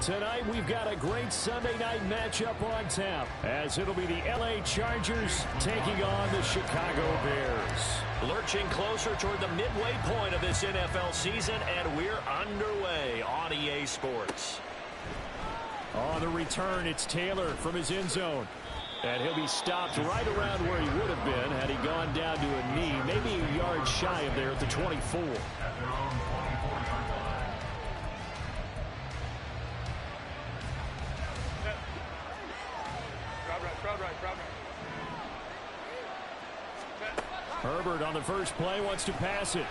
Tonight, we've got a great Sunday night matchup on tap, as it'll be the LA Chargers taking on the Chicago Bears. Lurching closer toward the midway point of this NFL season, and we're underway on EA Sports. On the return, it's Taylor from his end zone. And he'll be stopped right around where he would have been had he gone down to a knee, maybe a yard shy of there at the 24. Herbert on the first play wants to pass it.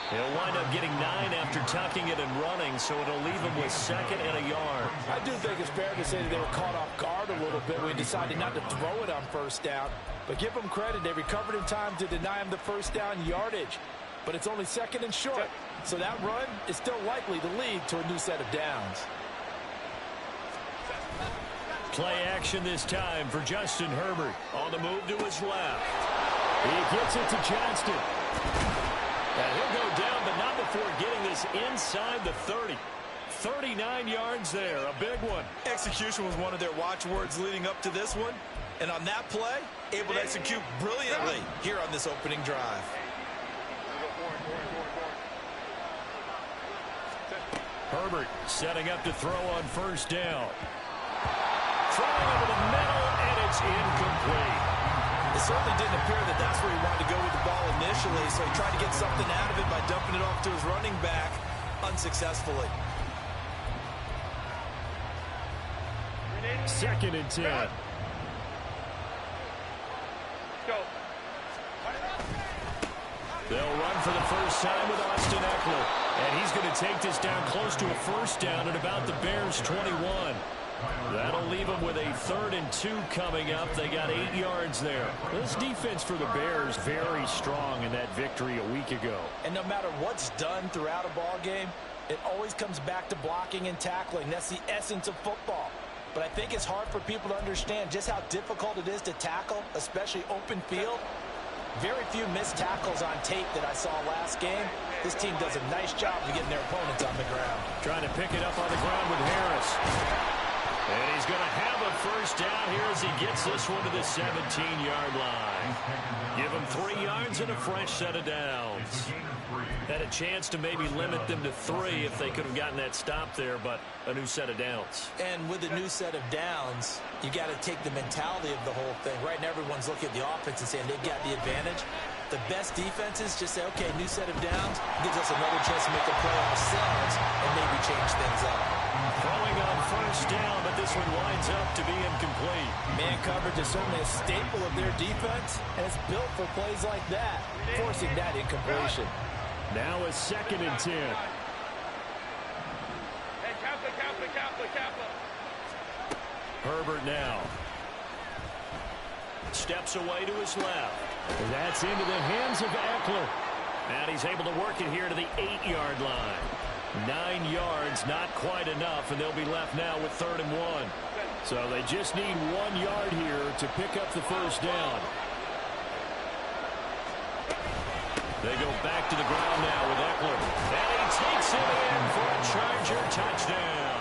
He'll wind up getting 9 after tucking it and running, so it'll leave him with 2nd and a yard. I do think it's fair to say that they were caught off guard a little bit when he decided not to throw it on first down. But give them credit, they recovered in time to deny him the first down yardage. But it's only 2nd and short, so that run is still likely to lead to a new set of downs. Play action this time for Justin Herbert. On the move to his left. He gets it to Johnston. And he'll go down, but not before getting this inside the 30. 39 yards there, a big one. Execution was one of their watchwords leading up to this one. And on that play, able to execute brilliantly here on this opening drive. Herbert setting up to throw on first down. Throwing over the middle, and it's incomplete. It certainly didn't appear that that's where he wanted to go with the ball initially, so he tried to get something out of it by dumping it off to his running back unsuccessfully. 2nd and 10. They'll run for the first time with Austin Eckler. And he's going to take this down close to a first down at about the Bears' 21. That'll leave them with a 3rd and 2 coming up. They got 8 yards there. This defense for the Bears very strong in that victory a week ago. And no matter what's done throughout a ball game, it always comes back to blocking and tackling. That's the essence of football. But I think it's hard for people to understand just how difficult it is to tackle, especially open field. Very few missed tackles on tape that I saw last game. This team does a nice job of getting their opponents on the ground. Trying to pick it up on the ground with Harris. And he's going to have a first down here as he gets this one to the 17-yard line. Give him 3 yards and a fresh set of downs. Had a chance to maybe limit them to 3 if they could have gotten that stop there, but a new set of downs. And with a new set of downs, you got to take the mentality of the whole thing. Right now, everyone's looking at the offense and saying they've got the advantage. The best defenses just say, okay, new set of downs, gives us another chance to make a play ourselves and maybe change things up. Throwing on first down, but this one winds up to be incomplete. Man coverage is certainly a staple of their defense, and it's built for plays like that, forcing that incompletion. Now a 2nd and 10. Herbert now. Steps away to his left. That's into the hands of Eckler. And he's able to work it here to the 8-yard line. 9 yards, not quite enough, and they'll be left now with 3rd and 1. So they just need 1 yard here to pick up the first down. They go back to the ground now with Eckler. And he takes it in for a Charger touchdown.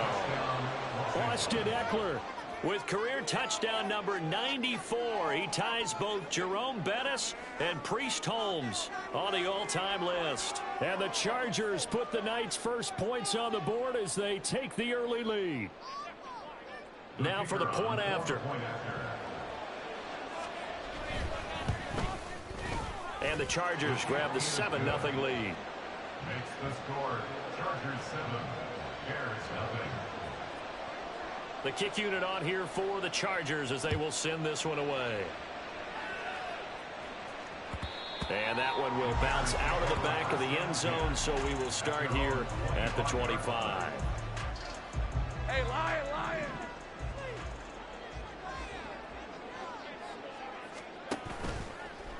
Austin Eckler with career touchdown number 94. He ties both Jerome Bettis and Priest Holmes on the all-time list. And the Chargers put the night's first points on the board as they take the early lead. Now for the point after. And the Chargers grab the 7-0 lead. Makes the score Chargers 7, Bears 0. The kick unit on here for the Chargers as they will send this one away. And that one will bounce out of the back of the end zone, so we will start here at the 25. Hey, Lion, Lion!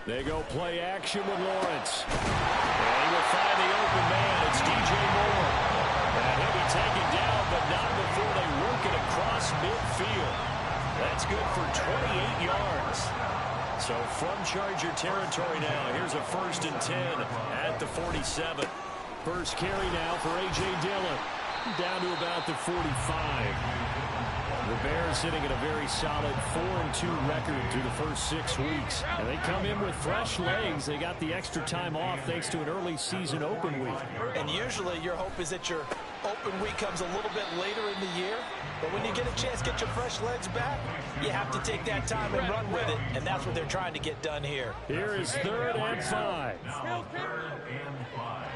They go play action with Lawrence. And he will find the open man. It's DJ Moore. And he'll be taken down, but not before they work it across midfield. That's good for 28 yards. So from Charger territory now, here's a 1st and 10 at the 47. First carry now for A.J. Dillon. Down to about the 45. The Bears sitting at a very solid 4-2 record through the first 6 weeks. And they come in with fresh legs. They got the extra time off thanks to an early season open week. And usually your hope is that your open week comes a little bit later in the year. But when you get a chance to get your fresh legs back, you have to take that time and run with it. And that's what they're trying to get done here. Here is 3rd and 5. Now 3rd and 5.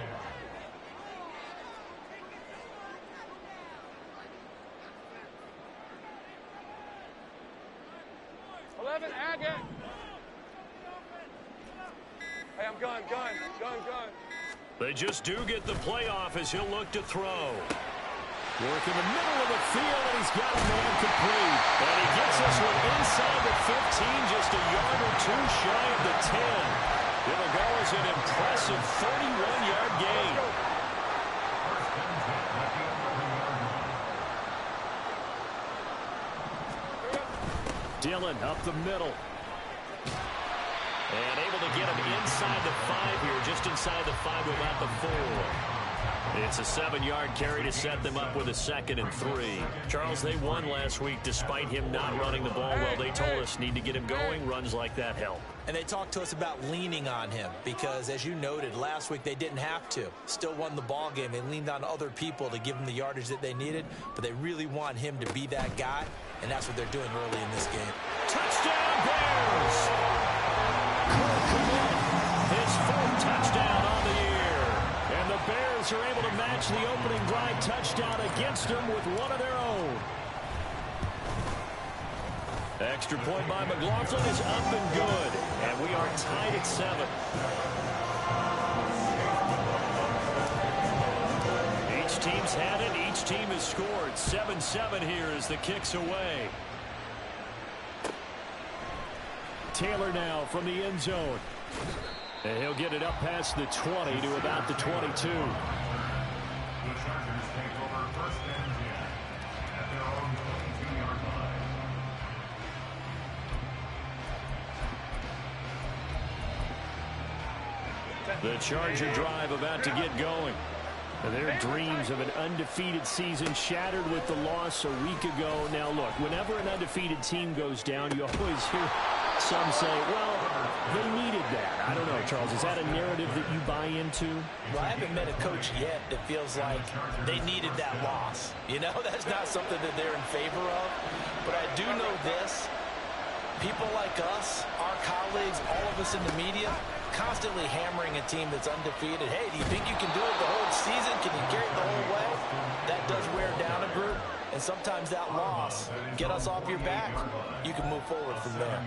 11, Agate. Hey, I'm gun. They just do get the playoff as he'll look to throw. Work in the middle of the field, and he's got a man complete. And he gets this one inside the 15, just a yard or two shy of the 10. It'll go as an impressive 31-yard gain. Dillon up the middle. And able to get him inside the 5 here, just inside the 5 without the 4. It's a 7-yard carry to set them up with a 2nd and 3. Charles, they won last week despite him not running the ball well. They told us need to get him going. Runs like that help. And they talked to us about leaning on him because, as you noted, last week they didn't have to. Still won the ball game. They leaned on other people to give them the yardage that they needed, but they really want him to be that guy, and that's what they're doing early in this game. Touchdown, Bears! His 4th touchdown on the year. And the Bears are able to match the opening drive touchdown against them with one of their own. Extra point by McLaughlin is up and good. And we are tied at 7. Each team's had it. Each team has scored. 7-7 here as the kick's away. Taylor now from the end zone. And he'll get it up past the 20 to about the 22. The Chargers take over 1st and 10 at their own 22-yard line. The Charger drive about to get going. Their dreams of an undefeated season shattered with the loss a week ago. Now, look, whenever an undefeated team goes down, you always hear some say, well, they needed that. I don't know, Charles. Is that a narrative that you buy into? Well, I haven't met a coach yet that feels like they needed that loss. You know, that's not something that they're in favor of. But I do know this. People like us, our colleagues, all of us in the media, constantly hammering a team that's undefeated. Hey, do you think you can do it the whole season? Can you carry it the whole way? That does wear down a group. And sometimes that loss, get us off your back, you can move forward from there.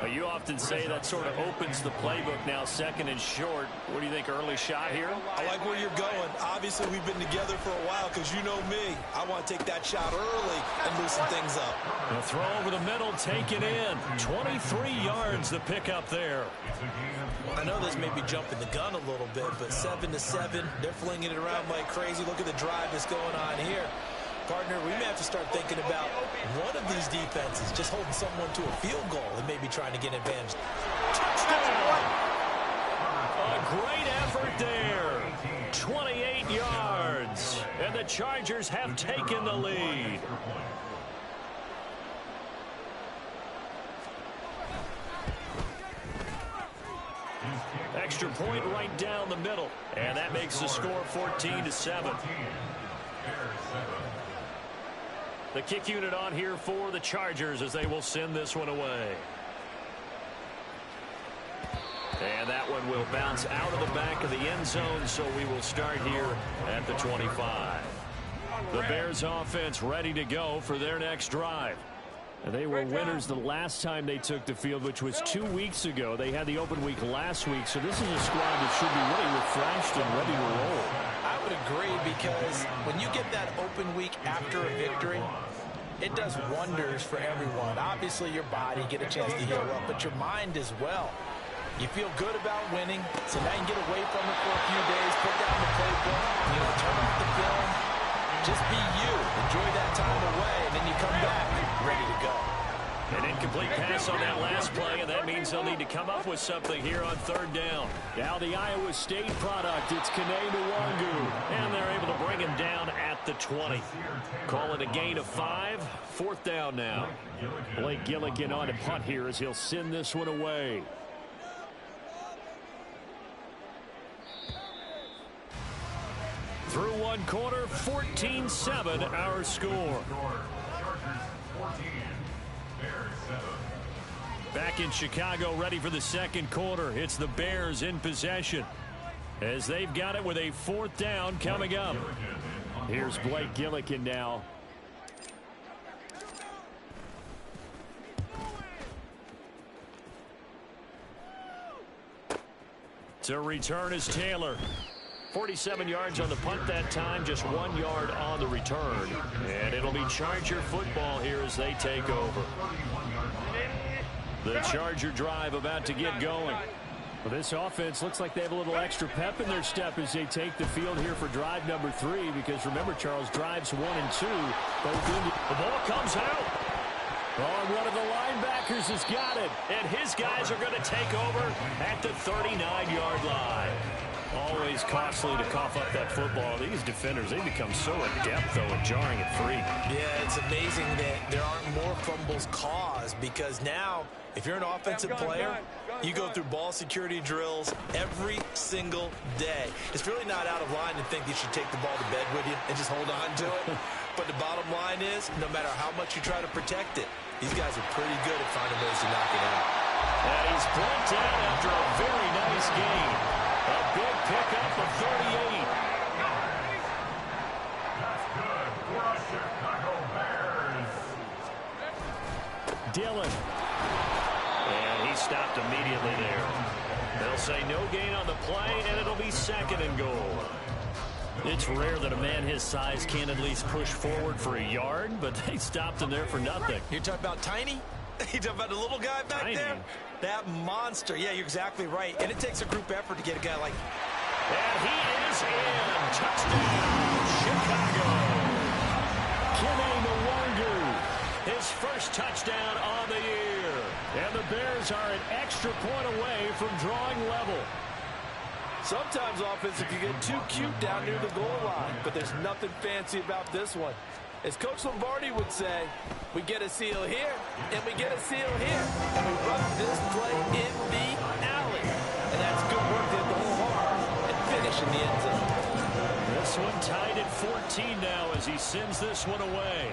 Well, you often say that sort of opens the playbook now, 2nd and short. What do you think, early shot here? I like where you're going. Obviously, we've been together for a while because you know me. I want to take that shot early and loosen things up. The throw over the middle, taken in. 23 yards the pickup there. I know this may be jumping the gun a little bit, but 7-7, they're flinging it around like crazy. Look at the drive that's going on here. Partner, we may have to start thinking about one of these defenses just holding someone to a field goal and maybe trying to get an advantage. Touchdown! A great effort there. 28 yards. And the Chargers have taken the lead. Extra point right down the middle. And that makes the score 14-7. The kick unit on here for the Chargers as they will send this one away. And that one will bounce out of the back of the end zone, so we will start here at the 25. The Bears offense ready to go for their next drive. They were winners the last time they took the field, which was 2 weeks ago. They had the open week last week, so this is a squad that should be really refreshed and ready to roll. I would agree, because when you get that open week after a victory, it does wonders for everyone. Obviously, your body, get a chance to heal up, but your mind as well. You feel good about winning, so now you can get away from it for a few days, put down the playbook, turn off the film, just be you. Enjoy that time away, and then you come back ready to go. An incomplete pass on that last play, and that means they'll need to come up with something here on third down. Now the Iowa State product, it's M24, and they're able to bring him down at the 20. Call it a gain of 5. Fourth down now. Blake Gillikin on a punt here as he'll send this one away. Through one quarter, 14-7 our score. Back in Chicago, ready for the second quarter. It's the Bears in possession as they've got it with a fourth down coming up. Here's Blake Gillikin now. To return is Taylor. 47 yards on the punt that time, just 1 yard on the return. And it'll be Charger football here as they take over. The Charger drive about to get going. Well, this offense looks like they have a little extra pep in their step as they take the field here for drive number 3, because remember, Charles, drives 1 and 2. The ball comes out. Oh, one of the linebackers has got it. And his guys are going to take over at the 39-yard line. Always costly to cough up that football. These defenders, they become so adept, though, at jarring it free. Yeah, it's amazing that there aren't more fumbles caused, because now, if you're an offensive player, you go through ball security drills every single day. It's really not out of line to think you should take the ball to bed with you and just hold on to it. But the bottom line is, no matter how much you try to protect it, these guys are pretty good at finding ways to knock it out. And he's brought down after a very nice game. A big pickup of 38. That's good for the Chicago Bears. Dillon. And he stopped immediately there. They'll say no gain on the play, and it'll be second and goal. It's rare that a man his size can at least push forward for a yard, but they stopped him there for nothing. You're talking about tiny? You're talking about the little guy back there? That monster. Yeah, you're exactly right. And it takes a group effort to get a guy like... And he is in. Touchdown, Chicago. M24, his first touchdown on the year. And the Bears are an extra point away from drawing level. Sometimes offense can get too cute down near the goal line, but there's nothing fancy about this one. As Coach Lombardi would say, we get a seal here, and we get a seal here, and we run this play in the alley. And that's good work to hit the whole hard and finish in the end zone. This one tied at 14 now as he sends this one away.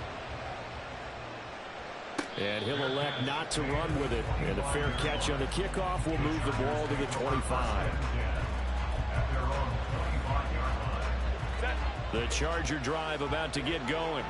And he'll elect not to run with it. And a fair catch on the kickoff will move the ball to the 25. The Charger drive about to get going.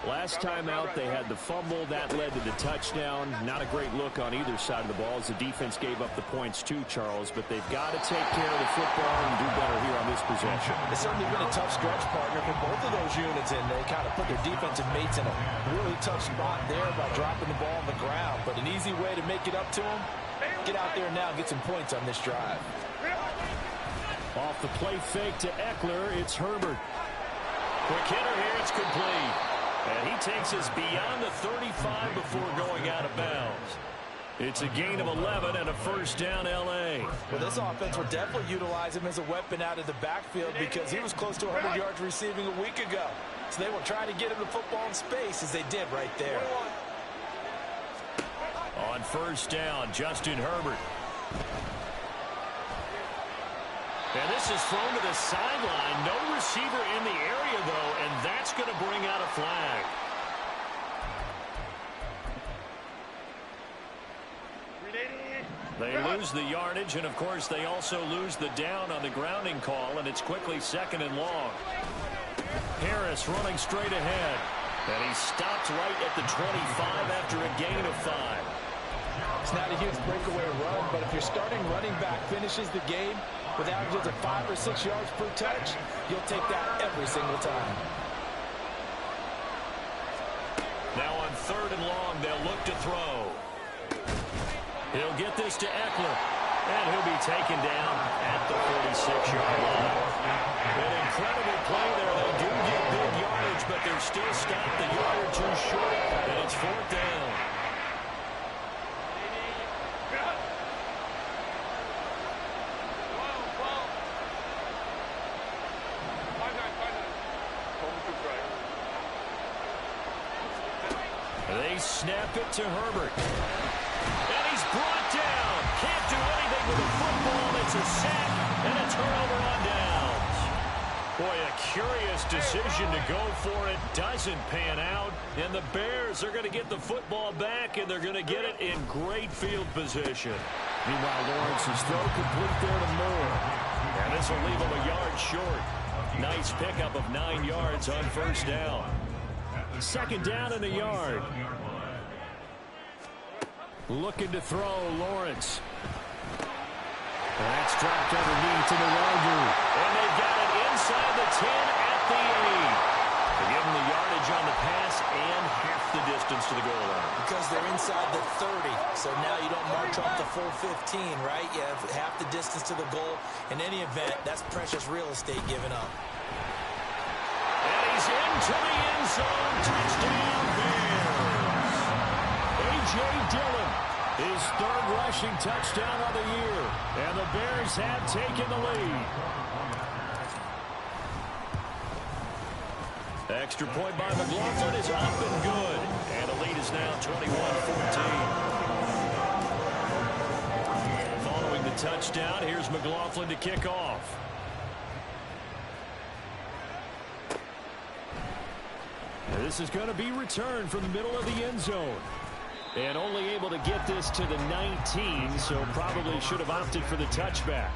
Last time out, they had the fumble. That led to the touchdown. Not a great look on either side of the ball as the defense gave up the points too, Charles. But they've got to take care of the football and do better here on this possession. It's certainly been a tough stretch, partner, for both of those units, and they kind of put their defensive mates in a really tough spot there by dropping the ball on the ground. But an easy way to make it up to them, get out there now and get some points on this drive. Off the play fake to Eckler, it's Herbert. Quick hitter here, it's complete. And he takes us beyond the 35 before going out of bounds. It's a gain of 11 and a first down, L.A. Well, this offense will definitely utilize him as a weapon out of the backfield because he was close to 100 yards receiving a week ago. So they will try to get him the football in space as they did right there. On first down, Justin Herbert. And this is thrown to the sideline. No receiver in the area, though, and that's going to bring out a flag. They lose the yardage, and, of course, they also lose the down on the grounding call, and it's quickly second and long. Harris running straight ahead, and he stopped right at the 25 after a gain of 5. It's not a huge breakaway run, but if your starting running back finishes the game with averages of 5 or 6 yards per touch, you'll take that every single time. Now on third and long, they'll look to throw. He'll get this to Eckler, and he'll be taken down at the 46-yard line. An incredible play there. They do get big yardage, but they're still stopped a yard or two short, and it's fourth down. They snap it to Herbert. And he's brought down. Can't do anything with the football. It's a sack and a turnover on downs. Boy, a curious decision to go for it. Doesn't pan out. And the Bears are going to get the football back, and they're going to get it in great field position. Meanwhile, Lawrence's throw complete there to Moore. And this will leave him a yard short. Nice pickup of 9 yards on first down. Second down and a yard. Looking to throw, Lawrence. That's dropped underneath to the Roger. And they've got it inside the 10 at the 8. They give them the yardage on the pass and half the distance to the goal line. Because they're inside the 30, so now you don't march off the full 15, right? You have half the distance to the goal. In any event, that's precious real estate given up. And he's into the end zone. Touchdown, Bears. A.J. Dillon, his third rushing touchdown of the year. And the Bears have taken the lead. Extra point by McLaughlin is up and good. And the lead is now 21-14. Following the touchdown, here's McLaughlin to kick off. This is going to be returned from the middle of the end zone. And only able to get this to the 19, so probably should have opted for the touchback.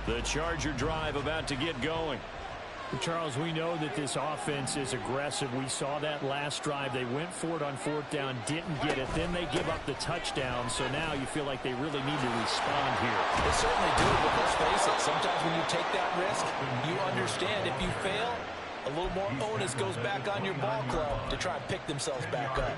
The Charger drive about to get going. Charles, we know that this offense is aggressive. We saw that last drive. They went for it on fourth down, didn't get it. Then they give up the touchdown. So now you feel like they really need to respond here. They certainly do, but let's face it. Sometimes when you take that risk, you understand if you fail, a little more onus goes back on your ball club to try and pick themselves back up.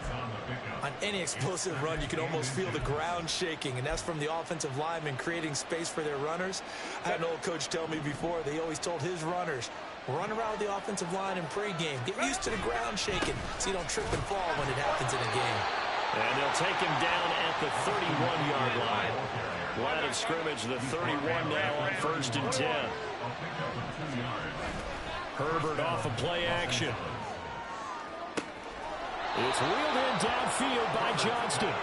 On any explosive run, you can almost feel the ground shaking, and that's from the offensive linemen creating space for their runners. I had an old coach tell me before, they always told his runners, run around the offensive line in pregame. Get used to the ground shaking so you don't trip and fall when it happens in a game. And they'll take him down at the 31-yard line. Line of scrimmage, the 31 now on 1st and 10. Herbert off of play action. It's wheeled in downfield by Johnston.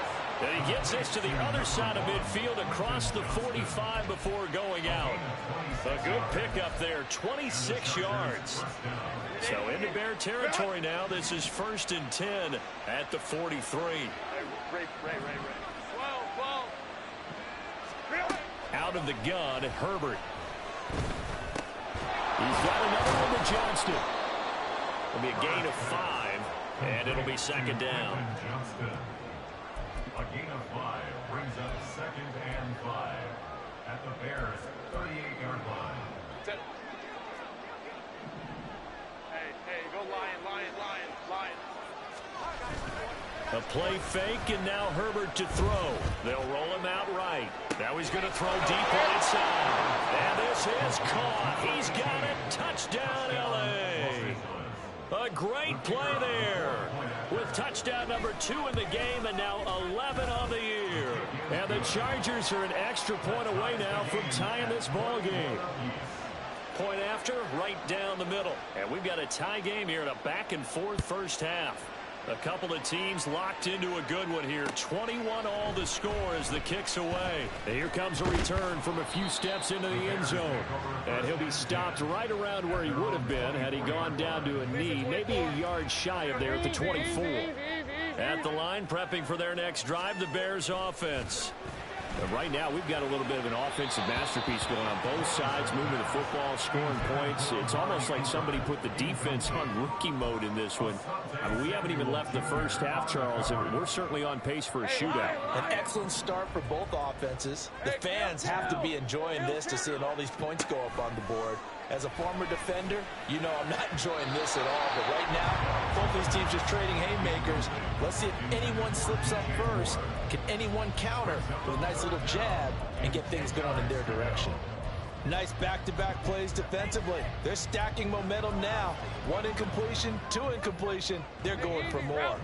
And he gets this to the other side of midfield across the 45 before going out. A good pickup there, 26 yards. So into Bear territory now. This is 1st and 10 at the 43. Out of the gun, Herbert. He's got another one to Johnston. It'll be a gain of 5, and it'll be second down. A gain of 5 brings up 2nd and 5 at the Bears' 38-yard line. Hey, go Lion. A play fake, and now Herbert to throw. They'll roll him out right. Now he's going to throw deep on inside. And this is caught. He's got it. Touchdown, L.A. A great play there. With touchdown number 2 in the game, and now 11 on the year. And the Chargers are an extra point away now from tying this ball game. Point after, right down the middle. And we've got a tie game here in a back-and-forth first half. A couple of teams locked into a good one here. 21 all the score as the kick's away. And here comes a return from a few steps into the end zone. And he'll be stopped right around where he would have been had he gone down to a knee, maybe a yard shy of there at the 24. At the line, prepping for their next drive, the Bears offense. But right now, we've got a little bit of an offensive masterpiece going on both sides, moving the football, scoring points. It's almost like somebody put the defense on rookie mode in this one. I mean, we haven't even left the first half, Charles, and we're certainly on pace for a shootout. An excellent start for both offenses. The fans have to be enjoying this to seeing all these points go up on the board. As a former defender, you know I'm not enjoying this at all. But right now, both these teams just trading haymakers. Let's see if anyone slips up first. Can anyone counter with a nice little jab and get things going in their direction? Nice back-to-back plays defensively. They're stacking momentum now. 1 incompletion, 2 incompletion. They're going for more.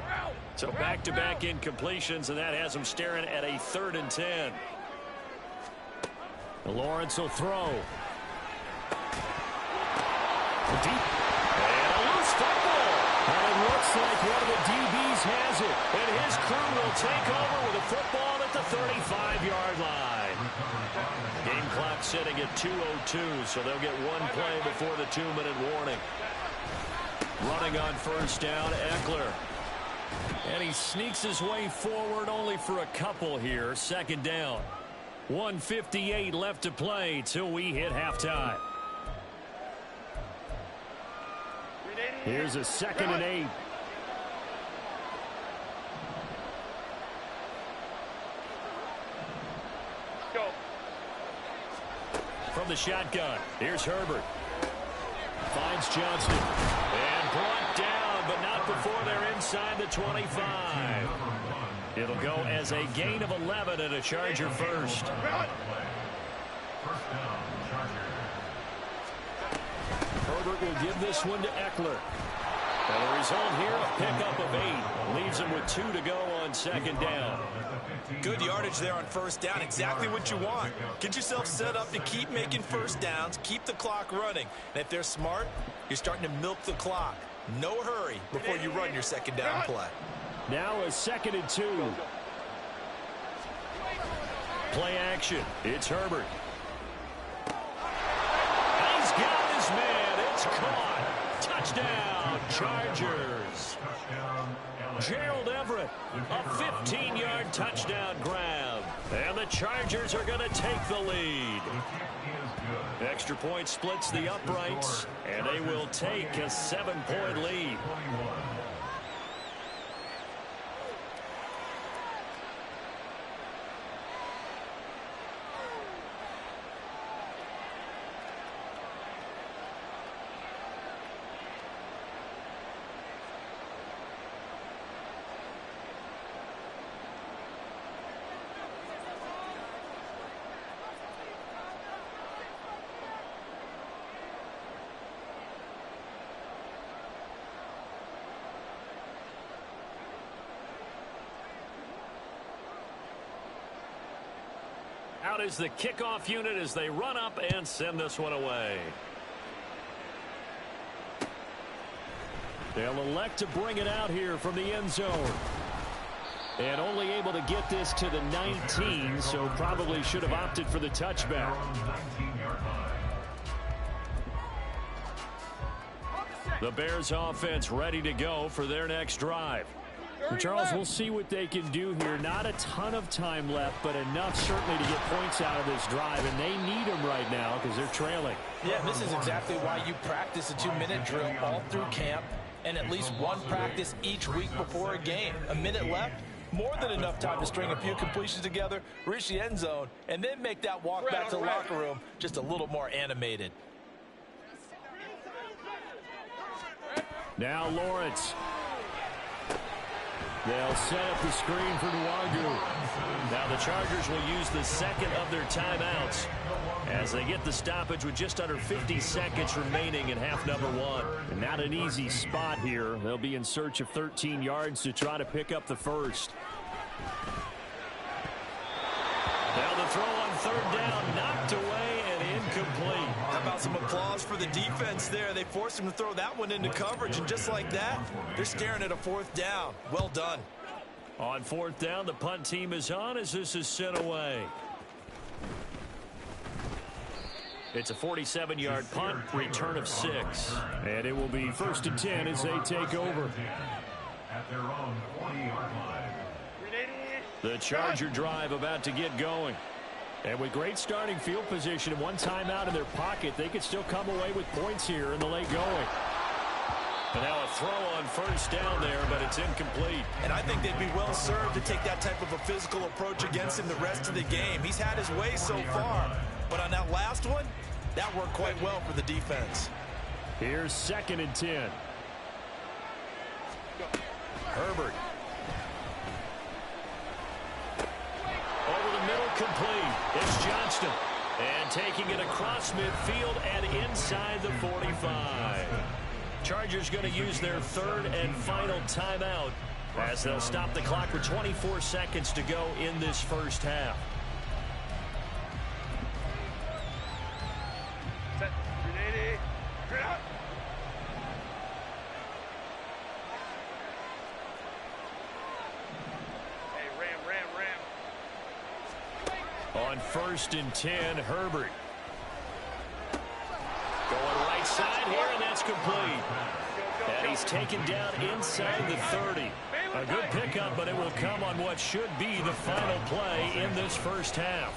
So back-to-back incompletions, and that has them staring at a 3rd and 10. Lawrence will throw. Deep. And a loose football. And it looks like one of the DBs has it. And his crew will take over with a football at the 35-yard line. Game clock sitting at 2:02, so they'll get one play before the 2-minute warning. Running on first down, Eckler. And he sneaks his way forward only for a couple here. Second down. 1:58 left to play till we hit halftime. Here's a 2nd and 8. Go. From the shotgun, here's Herbert. Finds Johnston. And brought down, but not before they're inside the 25. It'll go as a gain of 11 and a Charger first. Herbert will give this one to Eckler. And the result here, a pickup of 8. Leaves him with 2 to go on second down. Good yardage there on first down. Exactly what you want. Get yourself set up to keep making first downs, keep the clock running. And if they're smart, you're starting to milk the clock. No hurry before you run your second down play. Now a 2nd and 2. Play action. It's Herbert. He's got his man. It's caught. Touchdown, Chargers. Gerald Everett, a 15-yard touchdown grab. And the Chargers are going to take the lead. Extra point splits the uprights, and they will take a 7-point lead. Out is the kickoff unit as they run up and send this one away. They'll elect to bring it out here from the end zone. And only able to get this to the 19, so probably should have opted for the touchback. The Bears offense ready to go for their next drive. And Charles, we'll see what they can do here. Not a ton of time left, but enough certainly to get points out of this drive, and they need them right now because they're trailing. Yeah, this is exactly why you practice a 2-minute drill all through camp and at least one practice each week before a game. A minute left, more than enough time to string a few completions together, reach the end zone, and then make that walk back to the locker room just a little more animated. Now Lawrence. They'll set up the screen for Nwangu. Now the Chargers will use the second of their timeouts as they get the stoppage with just under 50 seconds remaining in half number 1. And not an easy spot here. They'll be in search of 13 yards to try to pick up the first. Now the throw on third down, knocked away and incomplete. How about some applause for the defense there? They forced him to throw that one into coverage, and just like that, they're staring at a fourth down. Well done. On fourth down, the punt team is on as this is sent away. It's a 47-yard punt, return of 6. And it will be 1st and 10 as they take over. At their own 40-yard line. The Charger drive about to get going. And with great starting field position and one timeout in their pocket, they could still come away with points here in the late going. And now a throw on first down there, but it's incomplete. And I think they'd be well served to take that type of a physical approach against him the rest of the game. He's had his way so far, but on that last one, that worked quite well for the defense. Here's 2nd and 10. Herbert. Over the middle, complete. It's Johnston. And taking it across midfield and inside the 45. Chargers going to use their third and final timeout as they'll stop the clock with 24 seconds to go in this first half. On 1st and 10, Herbert. Going right side here, and that's complete. And he's taken down inside the 30. A good pickup, but it will come on what should be the final play in this first half.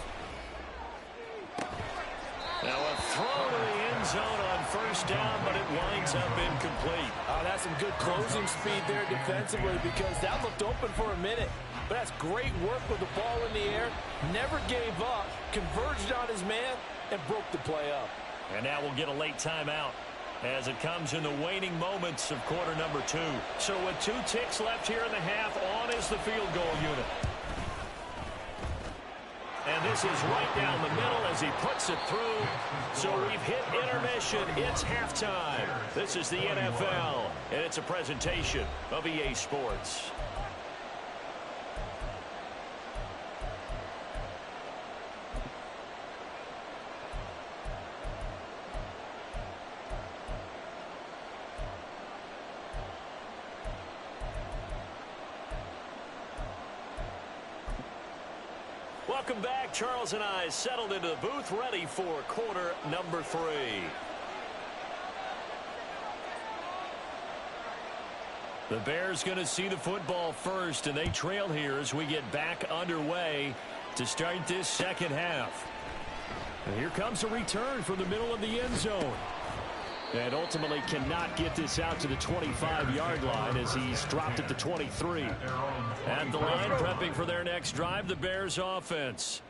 Now a throw to the end zone on 1st down, but it winds up incomplete. Oh, that's some good closing speed there defensively, because that looked open for a minute. But that's great work with the ball in the air. Never gave up, converged on his man, and broke the play up. And now we'll get a late timeout as it comes in the waning moments of quarter number 2. So with 2 ticks left here in the half, on is the field goal unit. And this is right down the middle as he puts it through. So we've hit intermission. It's halftime. This is the NFL, and it's a presentation of EA Sports. Welcome back. Charles and I settled into the booth, ready for quarter number 3. The Bears going to see the football first, and they trail here as we get back underway to start this second half. And here comes a return from the middle of the end zone. And ultimately cannot get this out to the 25-yard line as he's dropped at the 23. At the line, prepping for their next drive, the Bears offense.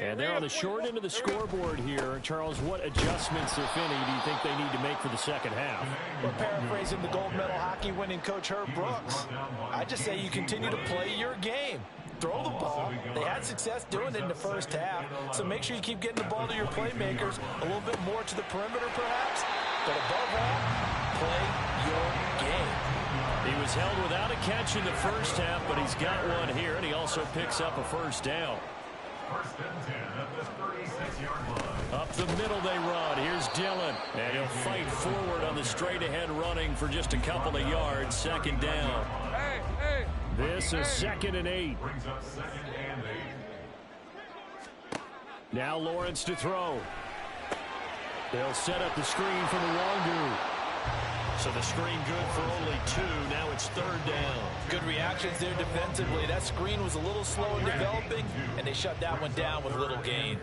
And they're on the short end of the scoreboard here. Charles, what adjustments, if any, do you think they need to make for the second half? Well, paraphrasing the gold medal hockey winning coach Herb Brooks, I just say you continue to play your game. Throw the ball. They had success doing it in the first half, so make sure you keep getting the ball to your playmakers, a little bit more to the perimeter perhaps, but above all, play your game. He was held without a catch in the first half, but he's got one here, and he also picks up a first down. 1st and 10 at the 36-yard line. Up the middle they run. Here's Dillon, and he'll fight forward on the straight-ahead running for just a couple of yards. Second down. This is 2nd and 8. Brings up 2nd and 8. Now Lawrence to throw. They'll set up the screen for the Longu. So the screen good for only 2. Now it's 3rd down. Good reactions there defensively. That screen was a little slow in developing, and they shut that one down with little gain.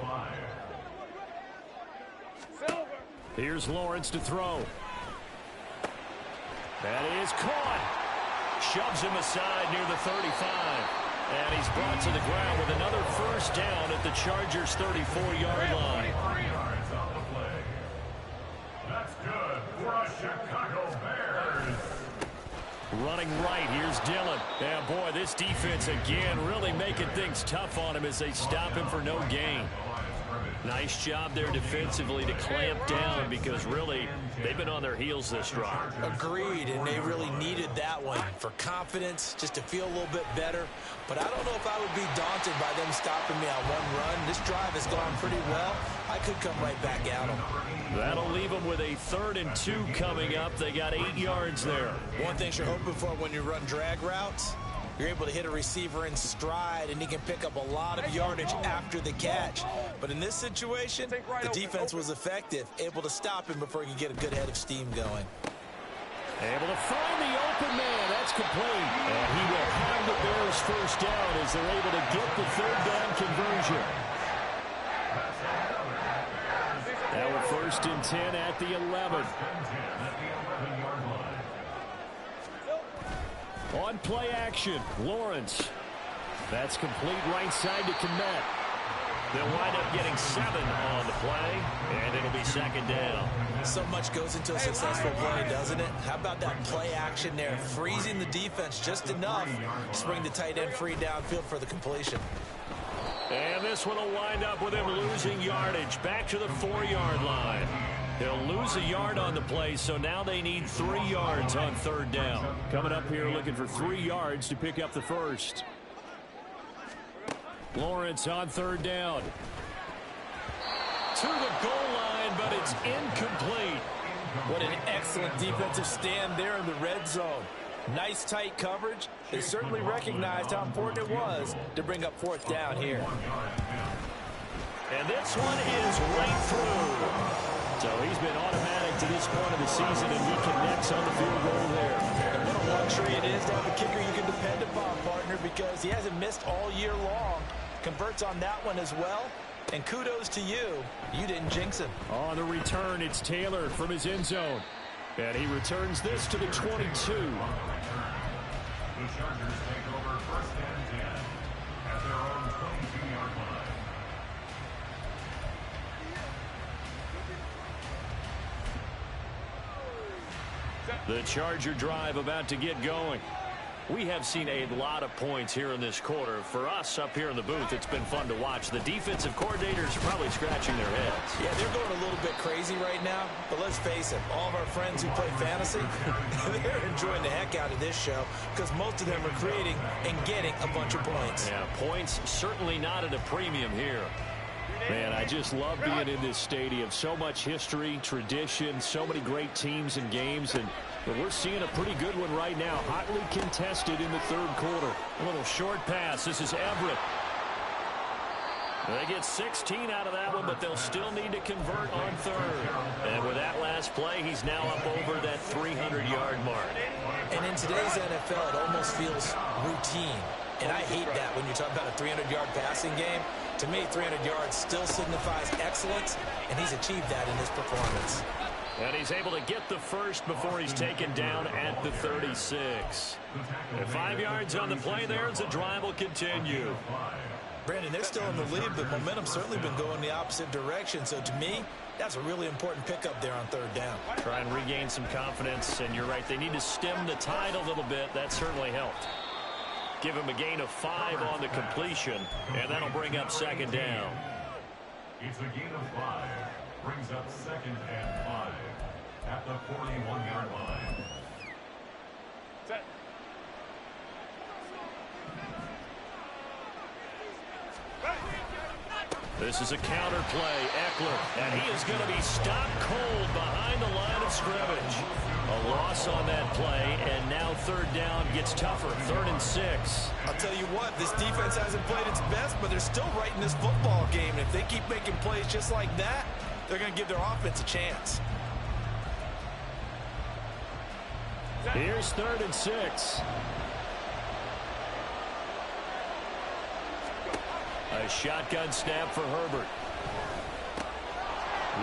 Here's Lawrence to throw. That is caught. Shoves him aside near the 35. And he's brought to the ground with another first down at the Chargers' 34-yard line. 3 yards on the play. That's good for a Chicago Bears. Running right, here's Dillon. And boy, this defense again really making things tough on him as they stop him for no gain. Nice job there defensively to clamp down, because really they've been on their heels this drive. Agreed, and they really needed that one for confidence, just to feel a little bit better. But I don't know if I would be daunted by them stopping me on one run. This drive has gone pretty well. I could come right back at them. That'll leave them with a 3rd and 2 coming up. They got 8 yards there. One thing you're hoping for when you run drag routes, you're able to hit a receiver in stride, and he can pick up a lot of yardage after the catch. But in this situation, the defense was effective, able to stop him before he could get a good head of steam going. Able to find the open man. That's complete. And he will have the Bears first down as they're able to get the 3rd down conversion. Now we're 1st and 10 at the 11. On play action, Lawrence. That's complete right side to Kmet. They'll wind up getting 7 on the play, and it'll be 2nd down. So much goes into a successful play, doesn't it? How about that play action there, freezing the defense just enough to bring the tight end free downfield for the completion. And this one will wind up with him losing yardage back to the 4-yard line. He'll lose a yard on the play, so now they need 3 yards on 3rd down. Coming up here looking for 3 yards to pick up the first. Lawrence on 3rd down. To the goal line, but it's incomplete. What an excellent defensive stand there in the red zone. Nice tight coverage. They certainly recognized how important it was to bring up 4th down here. And this one is right through. So he's been automatic to this point of the season, and he connects on the field goal there. And what a luxury it is to have a kicker you can depend upon, partner, because he hasn't missed all year long. Converts on that one as well. And kudos to you. You didn't jinx him. On the return, it's Taylor from his end zone. And he returns this to the 22. The Chargers take over 1st and 10 at their own 22-yard line. The Charger drive about to get going. We have seen a lot of points here in this quarter. For us up here in the booth, it's been fun to watch. The defensive coordinators are probably scratching their heads. Yeah, they're going a little bit crazy right now. But let's face it, all of our friends who play fantasy, they're enjoying the heck out of this show because most of them are creating and getting a bunch of points. Yeah, points certainly not at a premium here. Man, I just love being in this stadium. So much history, tradition, so many great teams and games, but we're seeing a pretty good one right now. Hotly contested in the third quarter. A little short pass. This is Everett. They get 16 out of that one, but they'll still need to convert on third. And with that last play, he's now up over that 300-yard mark. And in today's NFL, it almost feels routine. And I hate that when you're talking about a 300-yard passing game. To me, 300 yards still signifies excellence, and he's achieved that in his performance. And he's able to get the first before he's taken down at the 36. And 5 yards on the play there as the drive will continue. Brandon, they're still in the lead, but momentum's certainly been going the opposite direction. So to me, that's a really important pickup there on third down. Try and regain some confidence, and you're right, they need to stem the tide a little bit. That certainly helped. Give him a gain of 5 on the completion, and that'll bring up second down. It's a gain of 5. Brings up 2nd and 5 at the 41-yard line. Set. This is a counter play. Eckler, and he is going to be stopped cold behind the line of scrimmage. A loss on that play, and now third down gets tougher. 3rd and 6. I'll tell you what, this defense hasn't played its best, but they're still right in this football game. And if they keep making plays just like that, they're going to give their offense a chance. Here's 3rd and 6. A shotgun snap for Herbert.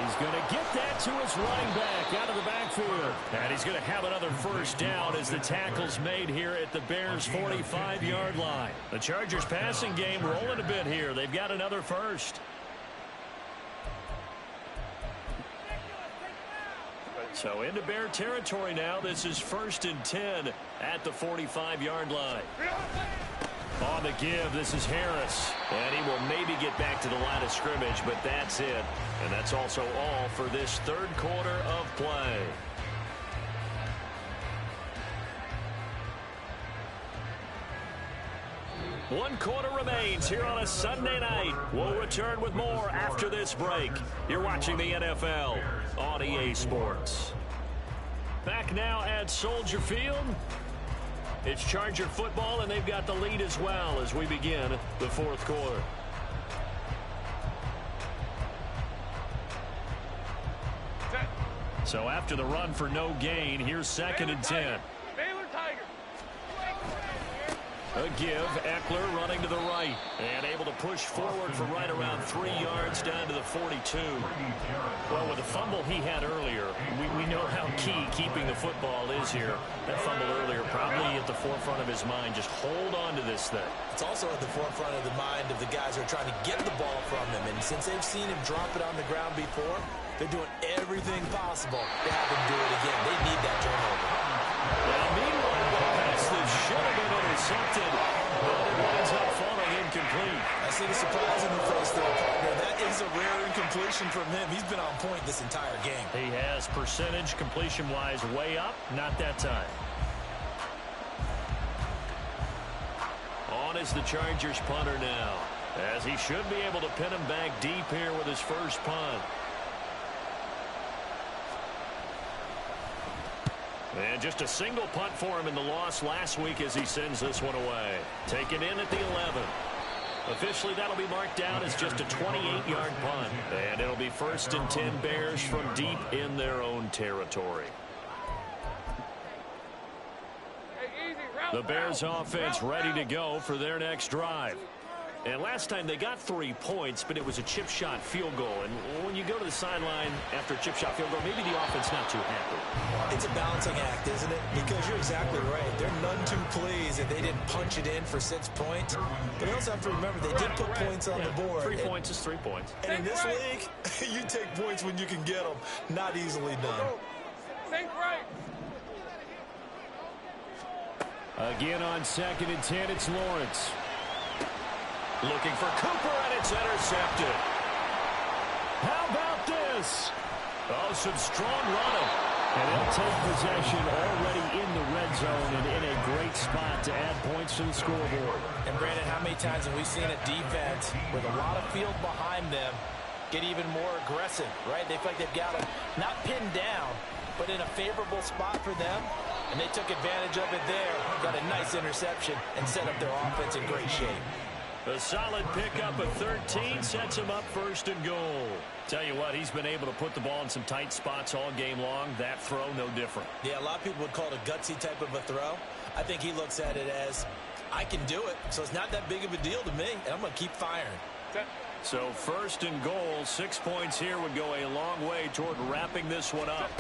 He's going to get that to his running back out of the backfield. And he's going to have another first down as the tackle's made here at the Bears' 45-yard line. The Chargers passing game rolling a bit here. They've got another first. So into Bear territory now. This is 1st and 10 at the 45-yard line. On the give, this is Harris. And he will maybe get back to the line of scrimmage, but that's it. And that's also all for this third quarter of play. One quarter remains here on a Sunday night. We'll return with more after this break. You're watching the NFL on EA Sports. Back now at Soldier Field. It's Charger football, and they've got the lead as well as we begin the fourth quarter. So after the run for no gain, here's 2nd and 10. Baylor Tiger. A give, Eckler running to the right and able to push forward for right around 3 yards down to the 42. Well, with the fumble he had earlier, we know how key keeping the football is here. That fumble earlier probably at the forefront of his mind. Just hold on to this thing. It's also at the forefront of the mind of the guys who are trying to get the ball from him. And since they've seen him drop it on the ground before, they're doing everything possible to have him do it again. They need that turnover. Well, meanwhile, the pass that should have been intercepted, but it winds up falling incomplete. I see the surprise in the face there, partner. That is a rare incompletion from him. He's been on point this entire game. He has percentage completion-wise way up, not that time. On is the Chargers punter now, as he should be able to pin him back deep here with his first punt. And just a single punt for him in the loss last week as he sends this one away. Taken in at the 11. Officially, that'll be marked down as just a 28-yard punt. And it'll be 1st and 10 Bears from deep in their own territory. The Bears offense ready to go for their next drive. And last time they got 3 points, but it was a chip shot field goal. And when you go to the sideline after a chip shot field goal, maybe the offense not too happy. It's a balancing act, isn't it? Because you're exactly right. They're none too pleased if they didn't punch it in for 6 points. But you also have to remember they did put points on the board. 3 points is 3 points. And in this league, you take points when you can get them. Not easily done. Think right. Again on 2nd and 10, it's Lawrence. Looking for Cooper, and it's intercepted. How about this? Oh, some strong running. And they'll take possession already in the red zone and in a great spot to add points to the scoreboard. And Brandon, how many times have we seen a defense with a lot of field behind them get even more aggressive, right? They feel like they've got them not pinned down, but in a favorable spot for them. And they took advantage of it there, got a nice interception, and set up their offense in great shape. A solid pickup of 13 sets him up 1st and goal. Tell you what, he's been able to put the ball in some tight spots all game long. That throw, no different. Yeah, a lot of people would call it a gutsy type of a throw. I think he looks at it as, I can do it, so it's not that big of a deal to me, and I'm going to keep firing. So 1st and goal, 6 points here would go a long way toward wrapping this one up.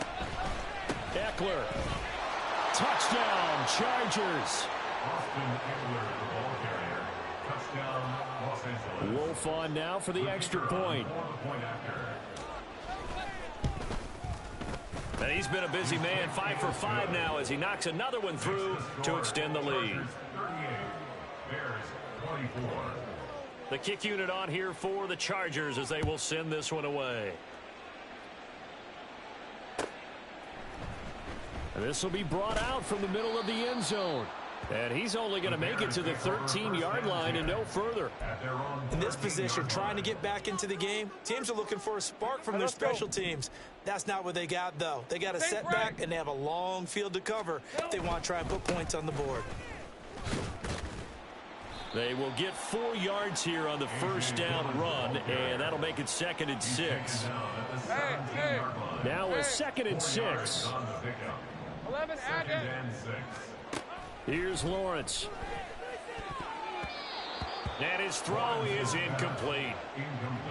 Eckler. Touchdown, Chargers. Wolf on now for the extra point. And he's been a busy man, 5 for 5 now as he knocks another one through to extend the lead. The kick unit on here for the Chargers as they will send this one away. And this will be brought out from the middle of the end zone. And he's only going to make it to the 13-yard line and no further. In this position, trying to get back into the game, teams are looking for a spark from their special teams. That's not what they got, though. They got a setback, and they have a long field to cover if they want to try and put points on the board. They will get 4 yards here on the 1st down run, and that'll make it 2nd and 6. Now a 2nd and 6. 11, add it. Here's Lawrence. And his throw is incomplete.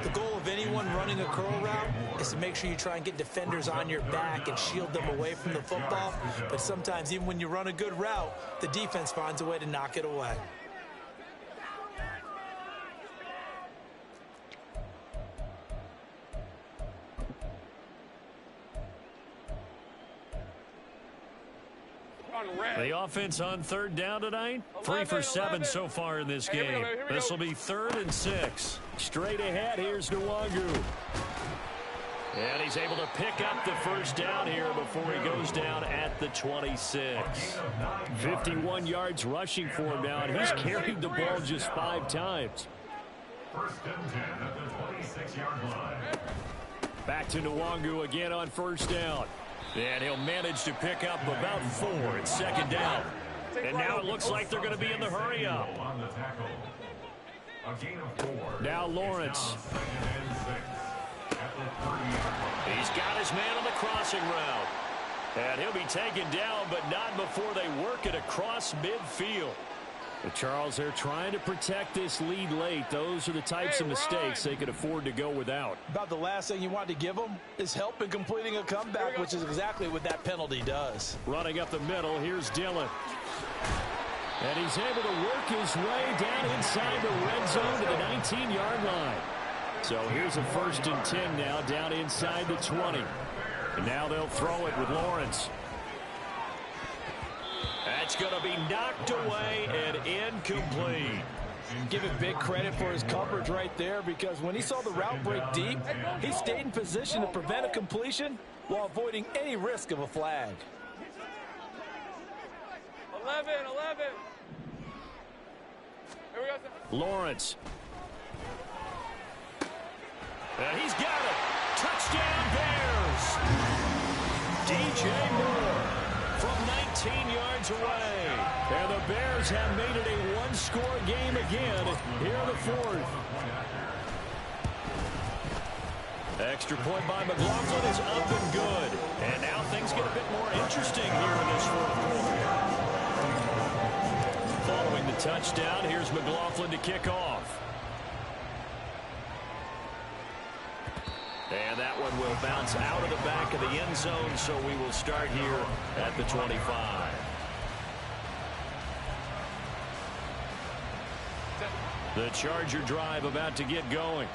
The goal of anyone running a curl route is to make sure you try and get defenders on your back and shield them away from the football. But sometimes, even when you run a good route, the defense finds a way to knock it away. The offense on 3rd down tonight, 3 for 7 so far in this game. This will be 3rd and 6. Straight ahead, here's Nwangu. And he's able to pick up the 1st down here before he goes down at the 26. 51 yards rushing for him now, and he's carried the ball just 5 times. 1st and 10 at the 26-yard line. Back to Nwangu again on 1st down. And he'll manage to pick up about 4 at 2nd down. And now it looks like they're going to be in the hurry up. Now Lawrence. He's got his man on the crossing route. And he'll be taken down, but not before they work it across midfield. But Charles, they're trying to protect this lead late. Those are the types of mistakes they could afford to go without. About the last thing you want to give them is help in completing a comeback, which is exactly what that penalty does. Running up the middle, here's Dillon. And he's able to work his way down inside the red zone to the 19-yard line. So here's a 1st and 10 now down inside the 20. And now they'll throw it with Lawrence. That's going to be knocked away and incomplete. Give it big credit for his coverage right there, because when he saw the route break deep, he stayed in position to prevent a completion while avoiding any risk of a flag. 11. Here we go. Lawrence. And he's got it. Touchdown Bears. DJ Moore. from 19 yards away. And the Bears have made it a one-score game again here in the fourth. Extra point by McLaughlin is up and good. And now things get a bit more interesting here in this fourth quarter. Following the touchdown, here's McLaughlin to kick off. And that one will bounce out of the back of the end zone, so we will start here at the 25. The Charger drive about to get going.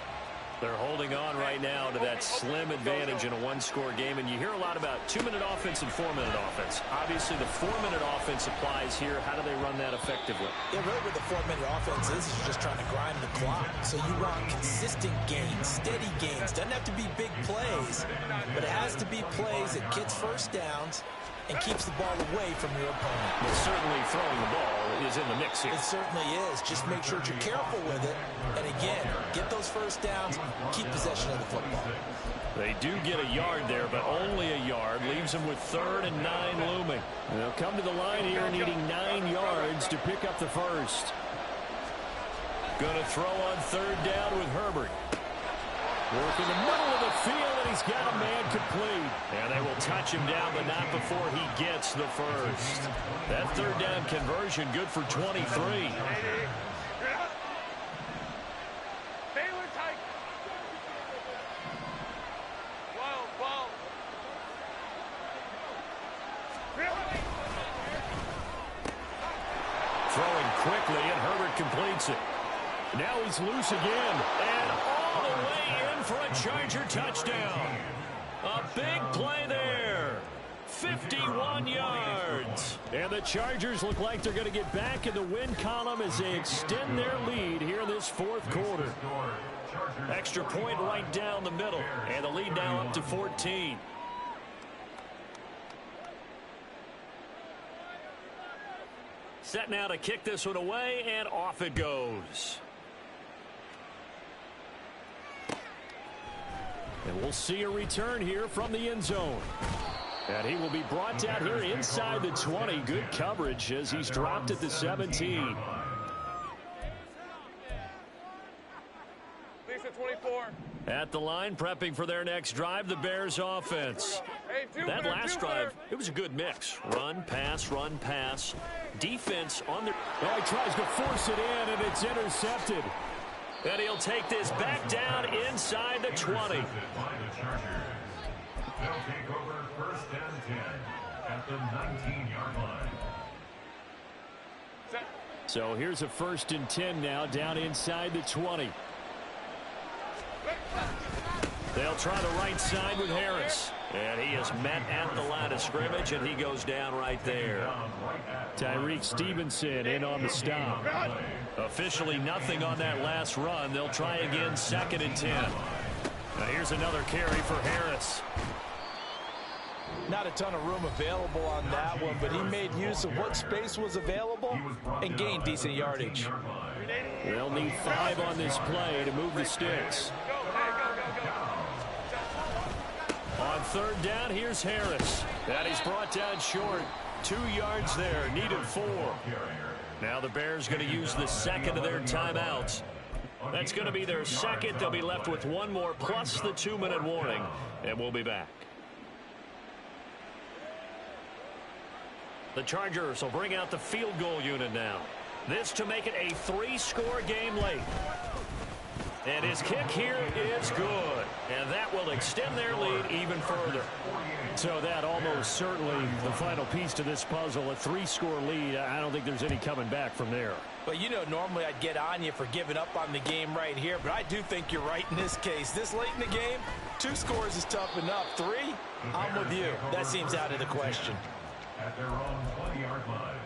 They're holding on right now to that slim advantage in a one-score game, and you hear a lot about 2-minute offense and 4-minute offense. Obviously, the 4-minute offense applies here. How do they run that effectively? Yeah, really what the 4-minute offense is you're just trying to grind the clock. So you want consistent gains, steady gains. Doesn't have to be big plays, but it has to be plays that gets first downs and keeps the ball away from your opponent. Well, certainly throwing the ball is in the mix here. It certainly is. Just make sure that you're careful with it. And again, get those first downs, keep possession of the football. They do get a yard there, but only a yard. Leaves them with 3rd and 9 looming. They'll come to the line here needing 9 yards to pick up the first. Going to throw on 3rd down with Herbert. Work in the middle of the field, and he's got a man complete. And they will touch him down, but not before he gets the first. That 3rd down conversion good for 23. Throwing quickly, and Herbert completes it. Now he's loose again, and all the way in for a Charger touchdown. A big play there. 51 yards. And the Chargers look like they're going to get back in the win column as they extend their lead here in this fourth quarter. Extra point right down the middle, and the lead now up to 14. Set now to kick this one away, and off it goes. And we'll see a return here from the end zone. And he will be brought down here inside the 20. Good coverage as he's dropped at the 17. Lisa 24. At the line, prepping for their next drive, the Bears offense. Hey, That last drive, it was a good mix. Run, pass, defense on the... Well, he tries to force it in, and it's intercepted. And he'll take this back down inside the 20. They'll take over 1st and 10 at the 19-yard line. So here's a 1st and 10 now down inside the 20. They'll try the right side with Harris. And he is met at the line of scrimmage, and he goes down right there. Tyreek Stevenson in on the stop. Officially nothing on that last run. They'll try again 2nd and 10. Now here's another carry for Harris. Not a ton of room available on that one, but he made use of what space was available and gained decent yardage. They'll need 5 on this play to move the sticks. On 3rd down, here's Harris. And he's brought down short. 2 yards there, needed 4. Now the Bears going to use the 2nd of their timeouts. That's going to be their 2nd. They'll be left with 1 more plus the 2-minute warning, and we'll be back. The Chargers will bring out the field goal unit now. This to make it a 3-score game late. And his kick here is good. And that will extend their lead even further. So that almost certainly the final piece to this puzzle, a 3-score lead. I don't think there's any coming back from there. But you know, normally I'd get on you for giving up on the game right here, but I do think you're right in this case. This late in the game, 2 scores is tough enough. 3, I'm with you. That seems out of the question. At their own 20-yard line.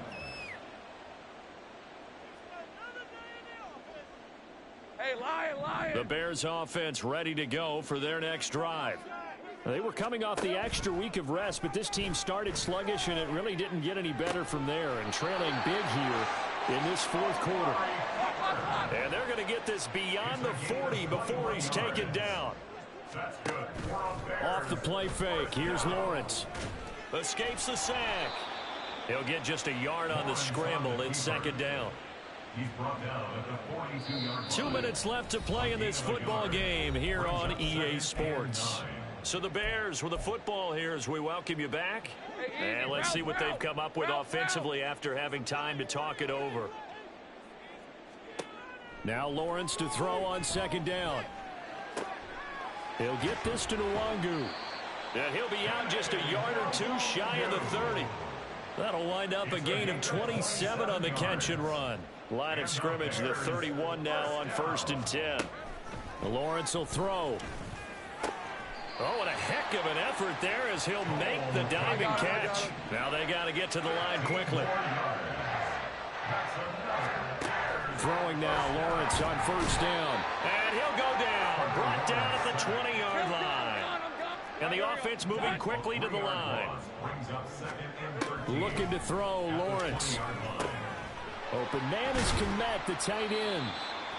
Hey, Lion. The Bears offense ready to go for their next drive. They were coming off the extra week of rest, but this team started sluggish, and it really didn't get any better from there. And trailing big here in this fourth quarter. And they're going to get this beyond the 40 before he's taken down. That's good. Off the play fake, here's Lawrence. escapes the sack. He'll get just a yard on the scramble in second down. He's brought down at the 42-yard line. 2 minutes left to play in this football game here on EA Sports. So the Bears with the football here as we welcome you back. And let's see what they've come up with offensively after having time to talk it over. Now Lawrence to throw on second down. He'll get this to Nwangu. And he'll be out just a yard or two shy of the 30. That'll wind up a gain of 27 on the catch and run. Line of scrimmage, the 31 now on 1st and 10. Lawrence will throw. Oh, what a heck of an effort there as he'll make the diving catch. Now they got to get to the line quickly. Throwing now, Lawrence on 1st down. And he'll go down. Brought down at the 20-yard line. And the offense moving quickly to the line. Looking to throw, Lawrence. Open man is Komet, the tight end.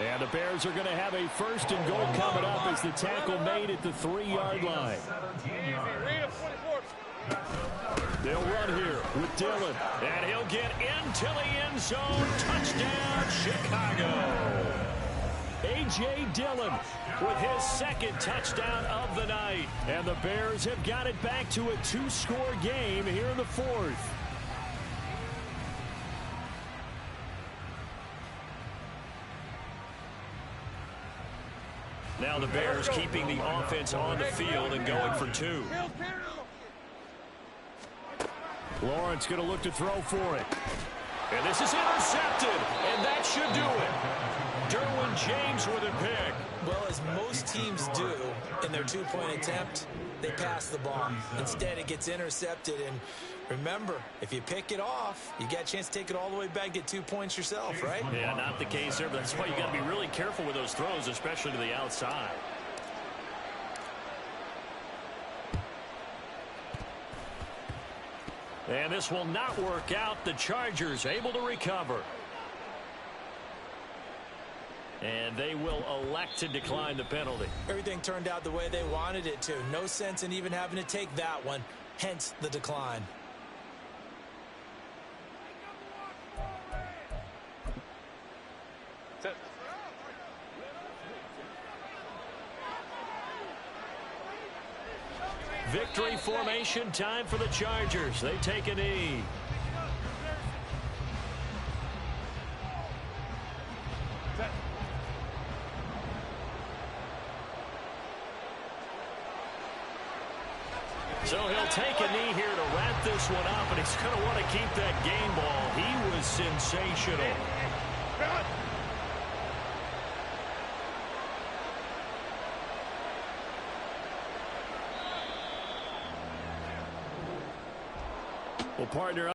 And the Bears are going to have a 1st and goal coming up as the tackle made at the 3-yard line. They'll run here with Dillon. And he'll get into the end zone. Touchdown, Chicago. A.J. Dillon with his 2nd touchdown of the night. And the Bears have got it back to a 2-score game here in the 4th. Now the Bears keeping the offense on the field and going for 2. Lawrence going to look to throw for it. And this is intercepted, and that should do it. Derwin James with a pick. Well, as most teams do in their 2-point attempt, they pass the ball. Instead, it gets intercepted. And remember, if you pick it off, you got a chance to take it all the way back, get 2 points yourself, right? Yeah, not the case there, but that's why you got to be really careful with those throws, especially to the outside. And this will not work out. The Chargers able to recover. And they will elect to decline the penalty. Everything turned out the way they wanted it to. No sense in even having to take that one, hence the decline. Victory formation time for the Chargers. They take a knee. So he'll take a knee here to wrap this one up, and he's going to want to keep that game ball. He was sensational. Well, partner,